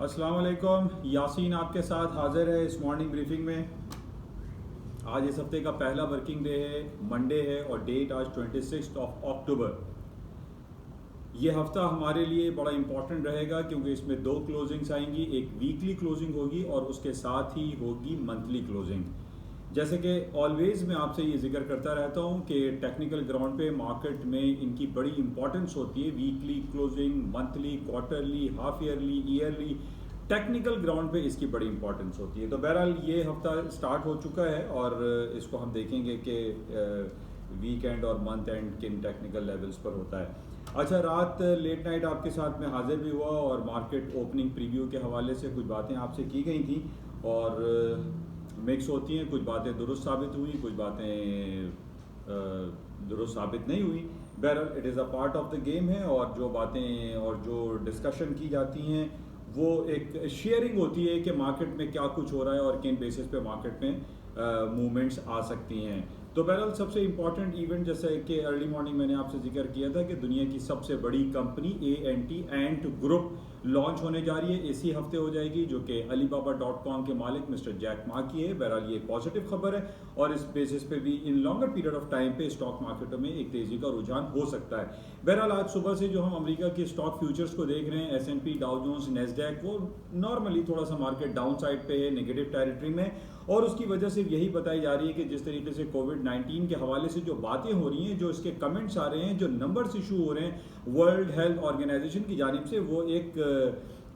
अस्सलाम वालेकुम। यासीन आपके साथ हाजिर है इस मॉर्निंग ब्रीफिंग में। आज इस हफ्ते का पहला वर्किंग डे है, मंडे है और डेट आज 26 अक्टूबर। ये हफ्ता हमारे लिए बड़ा इंपॉर्टेंट रहेगा क्योंकि इसमें दो क्लोजिंग्स आएंगी। एक वीकली क्लोजिंग होगी और उसके साथ ही होगी मंथली क्लोजिंग। जैसे कि ऑलवेज मैं आपसे ये जिक्र करता रहता हूँ कि टेक्निकल ग्राउंड पे मार्केट में इनकी बड़ी इंपॉर्टेंस होती है। Weekly closing, monthly, quarterly, half yearly, yearly, technical ground पे इसकी बड़ी इंपॉर्टेंस होती है। तो बहरहाल ये हफ्ता स्टार्ट हो चुका है और इसको हम देखेंगे कि वीकेंड और मंथ एंड किन टेक्निकल लेवल्स पर होता है। अच्छा, रात लेट नाइट आपके साथ में हाजिर भी हुआ और मार्केट ओपनिंग प्रीव्यू के हवाले से कुछ बातें आपसे की गई थी और मिक्स होती हैं। कुछ बातें दुरुस्त साबित हुई, कुछ बातें दुरुस्त साबित नहीं हुई। बहरहाल it is a part of the game है और जो बातें और जो डिस्कशन की जाती हैं वो एक शेयरिंग होती है कि मार्केट में क्या कुछ हो रहा है और किन बेसिस पे मार्केट में मूवमेंट्स आ सकती हैं। तो बहरहाल सबसे इम्पॉर्टेंट इवेंट जैसे कि अर्ली मॉर्निंग मैंने आपसे जिक्र किया था कि दुनिया की सबसे बड़ी कंपनी एंट ग्रुप लॉन्च होने जा रही है। इसी हफ्ते हो जाएगी, जो कि alibaba.com के मालिक मिस्टर जैक मा की है। बहरहाल ये पॉजिटिव खबर है और इस बेसिस पे भी इन लॉन्गर पीरियड ऑफ टाइम पे स्टॉक मार्केटों में एक तेजी का रुझान हो सकता है। बहरहाल आज सुबह से जो हम अमेरिका के स्टॉक फ्यूचर्स को देख रहे हैं, S&P, डाउ जोन्स, नेस्डैक, वो नॉर्मली थोड़ा सा मार्केट डाउन साइड पे है, नेगेटिव टेरिटरी में। और उसकी वजह से यही बताई जा रही है कि जिस तरीके से कोविड-19 के हवाले से जो बातें हो रही हैं, जो इसके कमेंट्स आ रहे हैं, जो नंबर्स इशू हो रहे हैं वर्ल्ड हेल्थ ऑर्गेनाइजेशन की जानिब से, वो एक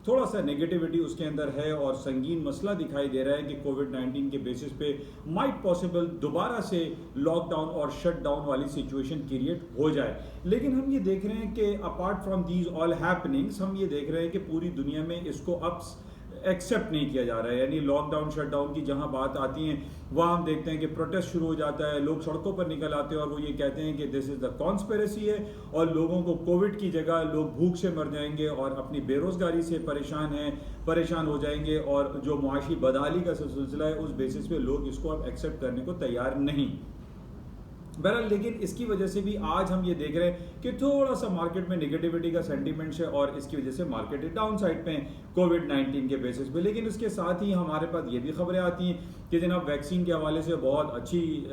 थोड़ा सा नेगेटिविटी उसके अंदर है और संगीन मसला दिखाई दे रहा है कि कोविड-19 के बेसिस पे माइट पॉसिबल दोबारा से लॉकडाउन और शटडाउन वाली सिचुएशन क्रिएट हो जाए। लेकिन हम ये देख रहे हैं कि apart from these all happenings, हम ये देख रहे हैं कि पूरी दुनिया में इसको अब एक्सेप्ट नहीं किया जा रहा है। यानी लॉकडाउन शटडाउन की जहां बात आती है वहां हम देखते हैं कि प्रोटेस्ट शुरू हो जाता है, लोग सड़कों पर निकल आते हैं और वो ये कहते हैं कि दिस इज द कॉन्स्पिरेसी है और लोगों को कोविड की जगह लोग भूख से मर जाएंगे और अपनी बेरोजगारी से परेशान हो जाएंगे और जो मुआशी बदहाली का सिलसिला है उस बेसिस पे लोग इसको अब एक्सेप्ट करने को तैयार नहीं। बहरहाल लेकिन इसकी वजह से भी आज हम ये देख रहे हैं कि थोड़ा सा मार्केट में नेगेटिविटी का सेंटीमेंट्स है और इसकी वजह से मार्केट डाउन साइड पे कोविड-19 के बेसिस पे। लेकिन इसके साथ ही हमारे पास ये भी खबरें आती हैं कि जनाब वैक्सीन के हवाले से बहुत अच्छी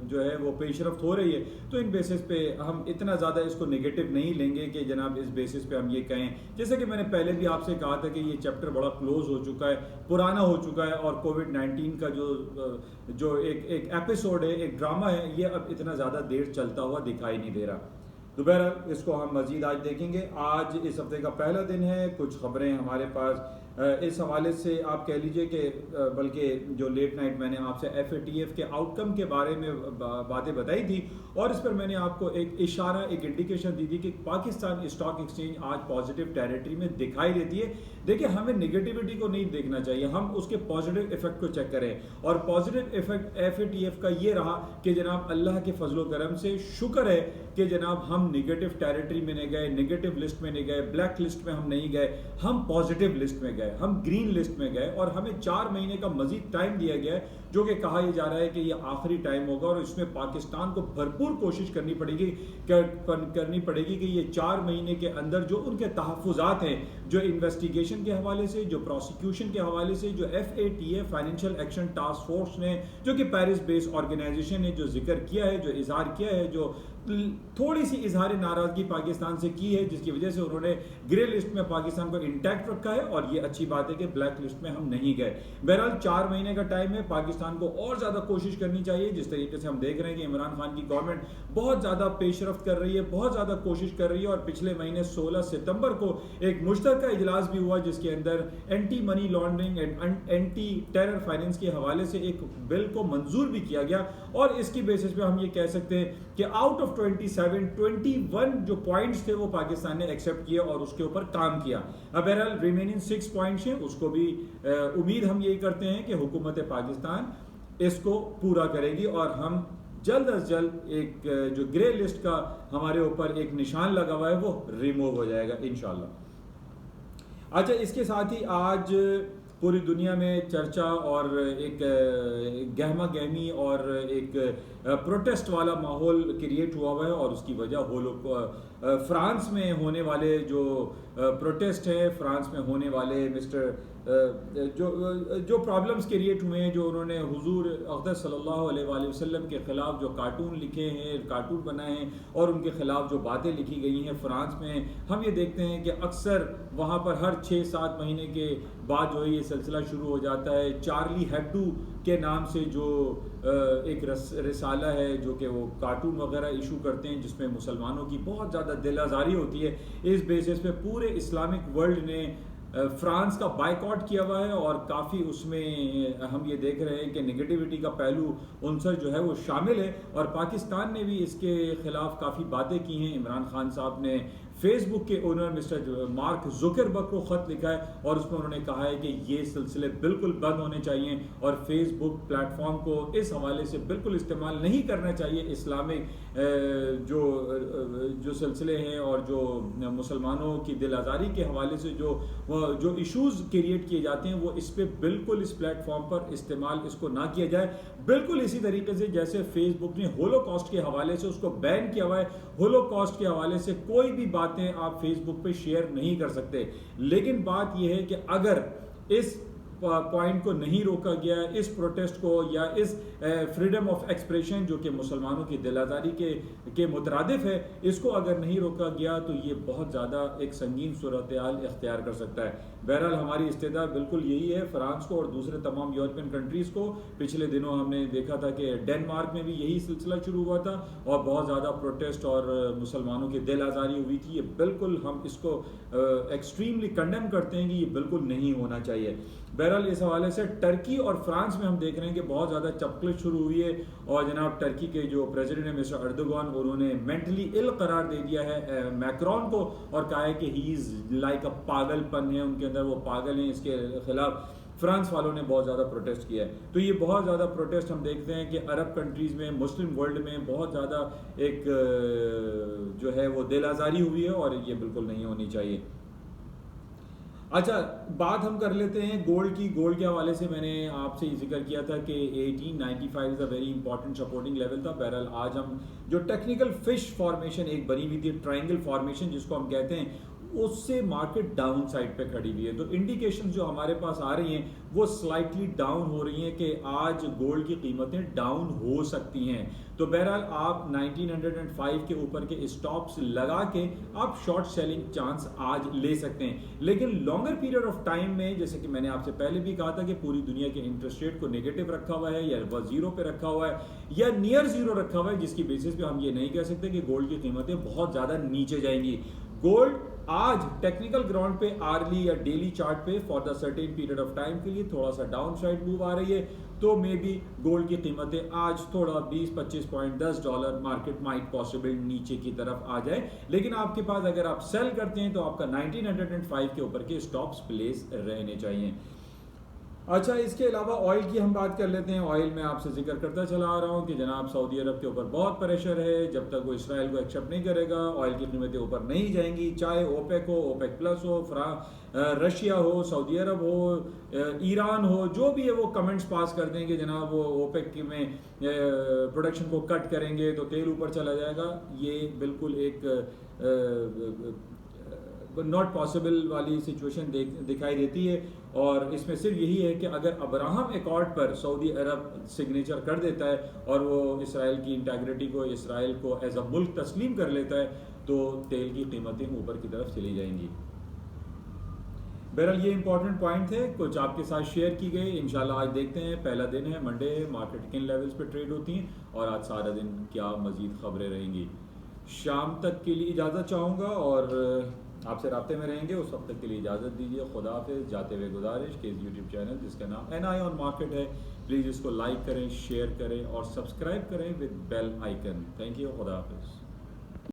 जो है वो पेशरफ्त हो रही है। तो इन बेसिस पे हम इतना ज़्यादा इसको नेगेटिव नहीं लेंगे कि जनाब इस बेसिस पे हम ये कहें, जैसे कि मैंने पहले भी आपसे कहा था कि ये चैप्टर बड़ा क्लोज हो चुका है, पुराना हो चुका है और कोविड-19 का जो एक एपिसोड है, एक ड्रामा है, ये अब इतना ज़्यादा देर चलता हुआ दिखाई नहीं दे रहा। तो बहरहाल इसको हम मजीद आज देखेंगे। आज इस हफ्ते का पहला दिन है, कुछ खबरें हमारे पास इस हवाले से आप कह लीजिए कि बल्कि जो लेट नाइट मैंने आपसे FATF के आउटकम के बारे में बातें बताई थी और इस पर मैंने आपको एक इशारा, एक इंडिकेशन दी थी कि पाकिस्तान स्टॉक एक्सचेंज आज पॉजिटिव टेरिटरी में दिखाई देती है। देखिए, हमें नेगेटिविटी को नहीं देखना चाहिए, हम उसके पॉजिटिव इफेक्ट को चेक करें और पॉजिटिव इफेक्ट FATF का ये रहा कि जनाब अल्लाह के फजलो करम से शुक्र है कि जनाब हम नेगेटिव टेरिटरी में नहीं गए, नेगेटिव लिस्ट में नहीं गए, ब्लैक लिस्ट में हम नहीं गए, हम पॉजिटिव लिस्ट में गए, हम ग्रीन लिस्ट में गए और हमें 4 महीने का मजीद टाइम दिया गया है, जो कि कहा यह जा रहा है कि ये आखिरी टाइम होगा और इसमें पाकिस्तान को भरपूर कोशिश करनी पड़ेगी कि ये 4 महीने के अंदर जो उनके तहफ़्फ़ुज़ात हैं, जो इन्वेस्टिगेशन के हवाले से, जो प्रोसिक्यूशन के हवाले से, जो FATF financial action task force ने, जो कि पेरिस बेस्ड ऑर्गेनाइजेशन ने जो जिक्र किया है, जो इजहार किया है, जो थोड़ी सी इजहार नाराजगी पाकिस्तान से की है, जिसकी वजह से उन्होंने ग्रे लिस्ट में पाकिस्तान को इंटैक्ट रखा है और ये अच्छी बात है कि ब्लैक लिस्ट में हम नहीं गए। बहरहाल 4 महीने का टाइम है, पाकिस्तान को और ज्यादा कोशिश करनी चाहिए। जिस तरीके से हम देख रहे हैं कि इमरान खान की गवर्नमेंट बहुत ज्यादा पेशरफ्त कर रही है, बहुत ज्यादा कोशिश कर रही है और पिछले महीने 16 सितंबर को एक मुश्तरका इजलास भी हुआ जिसके अंदर anti money laundering and anti terror finance के हवाले से एक बिल को मंजूर भी किया गया और इसकी बेसिस पे हम ये कह सकते हैं कि आउट ऑफ 21 जो पॉइंट्स थे वो पाकिस्तान ने एक्सेप्ट किए और उसके ऊपर काम किया। अब बहरहाल रिमेनिंग 6 पॉइंट्स हैं, उसको भी उम्मीद हम यही करते हैं कि हुकूमत पाकिस्तान इसको पूरा करेगी और हम जल्द अज जल्द एक जो ग्रे लिस्ट का हमारे ऊपर एक निशान लगा हुआ है वो रिमूव हो जाएगा इंशाल्लाह। अच्छा, इसके साथ ही आज पूरी दुनिया में चर्चा और एक गहमा गहमी और एक प्रोटेस्ट वाला माहौल क्रिएट हुआ हुआ है और उसकी वजह फ्रांस में होने वाले जो प्रोटेस्ट है फ्रांस में होने वाले मिस्टर जो प्रॉब्लम्स क्रिएट हुए हैं, जो उन्होंने हुजूर अक़दस सल्लल्लाहु अलैहि वसल्लम के ख़िलाफ़ जो कार्टून लिखे हैं, कार्टून बनाए हैं और उनके ख़िलाफ़ जो बातें लिखी गई हैं फ्रांस में, हम ये देखते हैं कि अक्सर वहाँ पर हर 6-7 महीने के बाद जो है ये सिलसिला शुरू हो जाता है। चार्ली हेब्डो के नाम से जो एक रिसाला है जो कि वो कार्टून वगैरह इशू करते हैं जिसमें मुसलमानों की बहुत ज़्यादा दिल आज़ारी होती है। इस बेसिस पे पूरे इस्लामिक वर्ल्ड ने फ्रांस का बायकॉट किया हुआ है और काफ़ी उसमें हम ये देख रहे हैं कि नेगेटिविटी का पहलू उनसर जो है वो शामिल है। और पाकिस्तान ने भी इसके ख़िलाफ़ काफ़ी बातें की हैं। इमरान खान साहब ने फेसबुक के ओनर मिस्टर मार्क जुकरबर्ग को ख़त लिखा है और उसमें उन्होंने कहा है कि ये सिलसिले बिल्कुल बंद होने चाहिए और फेसबुक प्लेटफॉर्म को इस हवाले से बिल्कुल इस्तेमाल नहीं करना चाहिए। इस्लामिक जो सिलसिले हैं और जो मुसलमानों की दिल आज़ारी के हवाले से जो इश्यूज़ क्रिएट किए जाते हैं वो इस पर बिल्कुल इस प्लेटफॉर्म पर इस्तेमाल इसको ना किया जाए। बिल्कुल इसी तरीके से जैसे फेसबुक ने होलोकॉस्ट के हवाले से उसको बैन किया हुआ है, होलोकॉस्ट के हवाले से कोई भी बातें आप फेसबुक पे शेयर नहीं कर सकते। लेकिन बात यह है कि अगर इस पॉइंट को नहीं रोका गया, इस प्रोटेस्ट को या इस फ्रीडम ऑफ एक्सप्रेशन जो कि मुसलमानों की दिल आज़ारी के मुतरादिफ है, इसको अगर नहीं रोका गया तो ये बहुत ज़्यादा एक संगीन सूरत हाल इख्तियार कर सकता है। बहरहाल हमारी इस्तेदा बिल्कुल यही है फ्रांस को और दूसरे तमाम यूरोपियन कंट्रीज़ को। पिछले दिनों हमने देखा था कि डेनमार्क में भी यही सिलसिला शुरू हुआ था और बहुत ज़्यादा प्रोटेस्ट और मुसलमानों की दिल आज़ारी हुई थी। ये बिल्कुल हम इसको एक्सट्रीमली कंडेम करते हैं कि ये बिल्कुल नहीं होना चाहिए। बहरहाल इस हवाले से टर्की और फ्रांस में हम देख रहे हैं कि बहुत ज़्यादा चपकलिश शुरू हुई है और जनाब टर्की के जो प्रेसिडेंट है मिस्टर अर्दोगान, उन्होंने मेंटली इल करार दे दिया है मैक्रोन को और कहा है कि ही इज़ लाइक अ पागलपन है उनके अंदर, वो पागल हैं। इसके खिलाफ फ्रांस वालों ने बहुत ज़्यादा प्रोटेस्ट किया है। तो ये बहुत ज़्यादा प्रोटेस्ट हम देखते हैं कि अरब कंट्रीज़ में, मुस्लिम वर्ल्ड में बहुत ज़्यादा एक जो है वो दिल आज़ारी हुई है और ये बिल्कुल नहीं होनी चाहिए। अच्छा, बात हम कर लेते हैं गोल्ड की। गोल्ड के हवाले से मैंने आपसे जिक्र किया था कि 1895 is a very important supporting level था। बहरहाल आज हम जो टेक्निकल फिश फॉर्मेशन एक बनी हुई थी, ट्रायंगल फॉर्मेशन जिसको हम कहते हैं, उससे मार्केट डाउन साइड पे खड़ी हुई है। तो इंडिकेशन जो हमारे पास आ रही हैं वो स्लाइटली डाउन हो रही हैं कि आज गोल्ड की कीमतें डाउन हो सकती हैं। तो बहरहाल आप 1905 के ऊपर के स्टॉप्स लगा के आप शॉर्ट सेलिंग चांस आज ले सकते हैं। लेकिन लॉन्गर पीरियड ऑफ टाइम में, जैसे कि मैंने आपसे पहले भी कहा था कि पूरी दुनिया के इंटरेस्ट रेट को नेगेटिव रखा हुआ है या वह जीरो पे रखा हुआ है या नियर जीरो रखा हुआ है, जिसकी बेसिस पे हम ये नहीं कह सकते कि गोल्ड की कीमतें बहुत ज़्यादा नीचे जाएंगी। गोल्ड आज टेक्निकल ग्राउंड पे आर्ली या डेली चार्ट पे for the certain period of time के लिए थोड़ा सा डाउन साइड मूव आ रही है। तो मे बी गोल्ड की कीमतें आज थोड़ा 20-25 पॉइंट $10 मार्केट माइट पॉसिबल नीचे की तरफ आ जाए। लेकिन आपके पास अगर आप सेल करते हैं तो आपका 1905 के ऊपर के स्टॉप्स प्लेस रहने चाहिए। अच्छा, इसके अलावा ऑयल की हम बात कर लेते हैं। ऑयल में आपसे जिक्र करता चला आ रहा हूँ कि जनाब सऊदी अरब के ऊपर बहुत प्रेशर है। जब तक वो इसराइल को एक्सेप्ट नहीं करेगा ऑयल की कीमतें ऊपर नहीं जाएंगी, चाहे ओपेक हो, ओपेक प्लस हो, रशिया हो, सऊदी अरब हो, ईरान हो, जो भी है वो कमेंट्स पास कर दें कि जनाब वो ओपेक में प्रोडक्शन को कट करेंगे तो तेल ऊपर चला जाएगा। ये बिल्कुल एक नॉट पॉसिबल वाली सिचुएशन दिखाई देती है। और इसमें सिर्फ यही है कि अगर अब्राहम एकॉर्ड पर सऊदी अरब सिग्नेचर कर देता है और वो इसराइल की इंटीग्रिटी को, इसराइल को एज अ मुल्क तस्लीम कर लेता है, तो तेल की कीमतें ऊपर की तरफ चली जाएंगी। बहरहाल ये इंपॉर्टेंट पॉइंट थे, कुछ आपके साथ शेयर की गई। इंशाल्लाह आज देखते हैं, पहला दिन है, मंडे है, मार्केट किन लेवल्स पे ट्रेड होती हैं और आज सारा दिन क्या मजीद खबरें रहेंगी। शाम तक के लिए इजाज़त चाहूँगा और आपसे राब्ते में रहेंगे। उस वक्त तक के लिए इजाज़त दीजिए। खुदा हाफिज़। जाते हुए गुजारिश कि इस यूट्यूब चैनल जिसका नाम NI ऑन मार्केट है, प्लीज़ इसको लाइक करें, शेयर करें और सब्सक्राइब करें with bell icon. Thank you. खुदा हाफिज़।